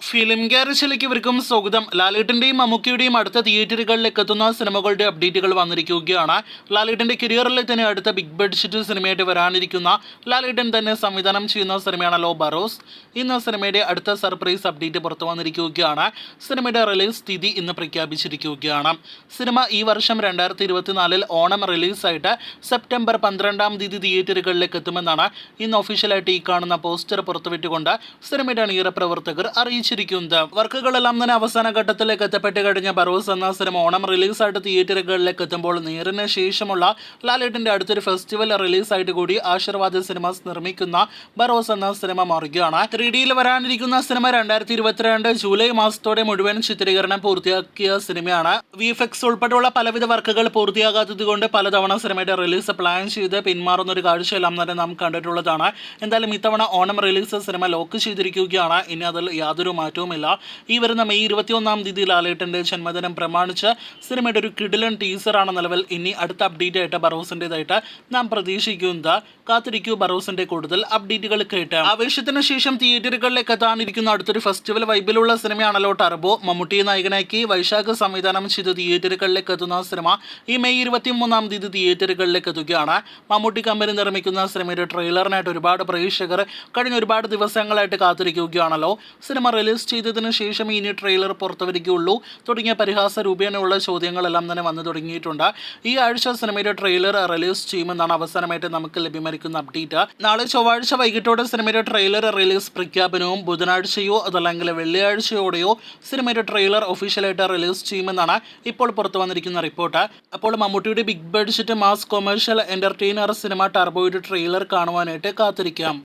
Film ഗാരേജിലേക്ക് ഇവർക്കും സ്വാഗതം. ലാലേട്ടന്റെയും മമ്മൂക്കയുടെയും അടുത്ത തിയേറ്ററുകളിലേക്ക് എത്തുന്ന സിനിമകളുടെ അപ്ഡേറ്റുകൾ വന്നിരിക്കുകയാണ്. ലാലേട്ടന്റെ കരിയറിലെ തന്നെ അടുത്ത ബിഗ് ബഡ്ജറ്റ് സിനിമയായിട്ട് വരാനിരിക്കുന്ന ലാലേട്ടൻ തന്നെ സംവിധാനം ചെയ്യുന്ന സിനിമയാണല്ലോ ബറോസ്. ഇന്ന് സിനിമയുടെ അടുത്ത സർപ്രൈസ് അപ്ഡേറ്റ് പുറത്തു വന്നിരിക്കുകയാണ്. സിനിമയുടെ റിലീസ് തീയതി ഇന്ന് പ്രഖ്യാപിച്ചിരിക്കുകയാണ്. സിനിമ ഈ വർഷം 2024 ഓണം റിലീസായിട്ട് സെപ്റ്റംബർ 12 തീയതി തിയേറ്ററുകളിലേക്ക് എത്തുമെന്നാണ് ഇന്ന് ഒഫീഷ്യലായിട്ട് ഈ കാണുന്ന പോസ്റ്റർ പുറത്തുവിട്ടുകൊണ്ട് സിനിമയുടെ അണിയറ പ്രവർത്തകർ അറിയിച്ചു. വർക്കുകളെല്ലാം തന്നെ അവസാന ഘട്ടത്തിലേക്ക് എത്തപ്പെട്ട് കഴിഞ്ഞ ബറോസ് എന്ന സിനിമ ഓണം റിലീസായിട്ട് തിയേറ്ററുകളിലേക്ക് എത്തുമ്പോൾ നേരിന് ശേഷമുള്ള ലാലേട്ടന്റെ അടുത്തൊരു ഫെസ്റ്റിവൽ റിലീസായിട്ട് കൂടി ആശീർവാദ് സിനിമാസ് നിർമ്മിക്കുന്ന ബറോസ് എന്ന സിനിമ മാറുകയാണ്. 3Dയിൽ വരാനിരിക്കുന്ന സിനിമ 2022 ജൂലൈ മാസത്തോടെ മുഴുവൻ ചിത്രീകരണം പൂർത്തിയാക്കിയ സിനിമയാണ്. VFX ഉൾപ്പെടെയുള്ള പലവിധ വർക്കുകൾ പൂർത്തിയാകാത്തത് കൊണ്ട് പലതവണ സിനിമയുടെ റിലീസ് പ്ലാൻ ചെയ്ത് പിന്മാറുന്ന ഒരു കാഴ്ചയെല്ലാം തന്നെ നാം കണ്ടിട്ടുള്ളതാണ്. എന്തായാലും ഇത്തവണ ഓണം റിലീസ് സിനിമ ലോക്ക് ചെയ്തിരിക്കുകയാണ്. ഇനി അതിൽ യാതൊരു മാറ്റവുമില്ല. ഈ വരുന്ന മെയ് 21 തീയതി ലാലേട്ടന്റെ ജന്മദിനം പ്രമാണിച്ച് സിനിമയുടെ ഒരു കിടിലൻ ടീസറാണ് നിലവിൽ. ഇനി അടുത്ത അപ്ഡേറ്റ് ആയിട്ട് ബറോസിൻ്റെതായിട്ട് നാം പ്രതീക്ഷിക്കുന്നത്. കാത്തിരിക്കൂ ബറോസിന്റെ കൂടുതൽ അപ്ഡേറ്റുകൾ കേട്ട്. ആവേശത്തിന് ശേഷം തിയേറ്ററുകളിലേക്ക് എത്താനിരിക്കുന്ന അടുത്തൊരു ഫെസ്റ്റിവൽ വൈബിലുള്ള സിനിമയാണല്ലോ ടർബോ. മമ്മൂട്ടിയെ നായകനാക്കി വൈശാഖ് സംവിധാനം ചെയ്ത് തിയേറ്ററുകളിലേക്ക് എത്തുന്ന സിനിമ ഈ മെയ് 23 തീയതി തിയേറ്ററുകളിലേക്ക് എത്തുകയാണ്. മമ്മൂട്ടി കമ്പനി നിർമ്മിക്കുന്ന സിനിമയുടെ ട്രെയിലറിനായിട്ട് ഒരുപാട് പ്രേക്ഷകർ കഴിഞ്ഞ ഒരുപാട് ദിവസങ്ങളായിട്ട് കാത്തിരിക്കുകയാണല്ലോ. സിനിമ റിലീസ് ചെയ്തതിനു ശേഷം ഇനി ട്രെയിലർ പുറത്തുവരികയുള്ളൂ തുടങ്ങിയ പരിഹാസ രൂപേണയുള്ള ചോദ്യങ്ങളെല്ലാം തന്നെ വന്നു തുടങ്ങിയിട്ടുണ്ട്. ഈ ആഴ്ച സിനിമയുടെ ട്രെയിലർ റിലീസ് ചെയ്യുമെന്നാണ് അവസാനമായിട്ട് നമുക്ക് ലഭ്യമായിരിക്കുന്ന അപ്ഡേറ്റ്. നാളെ ചൊവ്വാഴ്ച വൈകിട്ടോടെ സിനിമയുടെ ട്രെയിലർ റിലീസ് പ്രഖ്യാപനവും ബുധനാഴ്ചയോ അതല്ലെങ്കിൽ വെള്ളിയാഴ്ചയോടെയോ സിനിമയുടെ ട്രെയിലർ ഒഫീഷ്യലായിട്ട് റിലീസ് ചെയ്യുമെന്നാണ് ഇപ്പോൾ പുറത്തു വന്നിരിക്കുന്ന റിപ്പോർട്ട്. അപ്പോൾ മമ്മൂട്ടിയുടെ big budget mass commercial entertainer cinema ടർബോയുടെ ട്രെയിലർ കാണുവാനായിട്ട് കാത്തിരിക്കാം.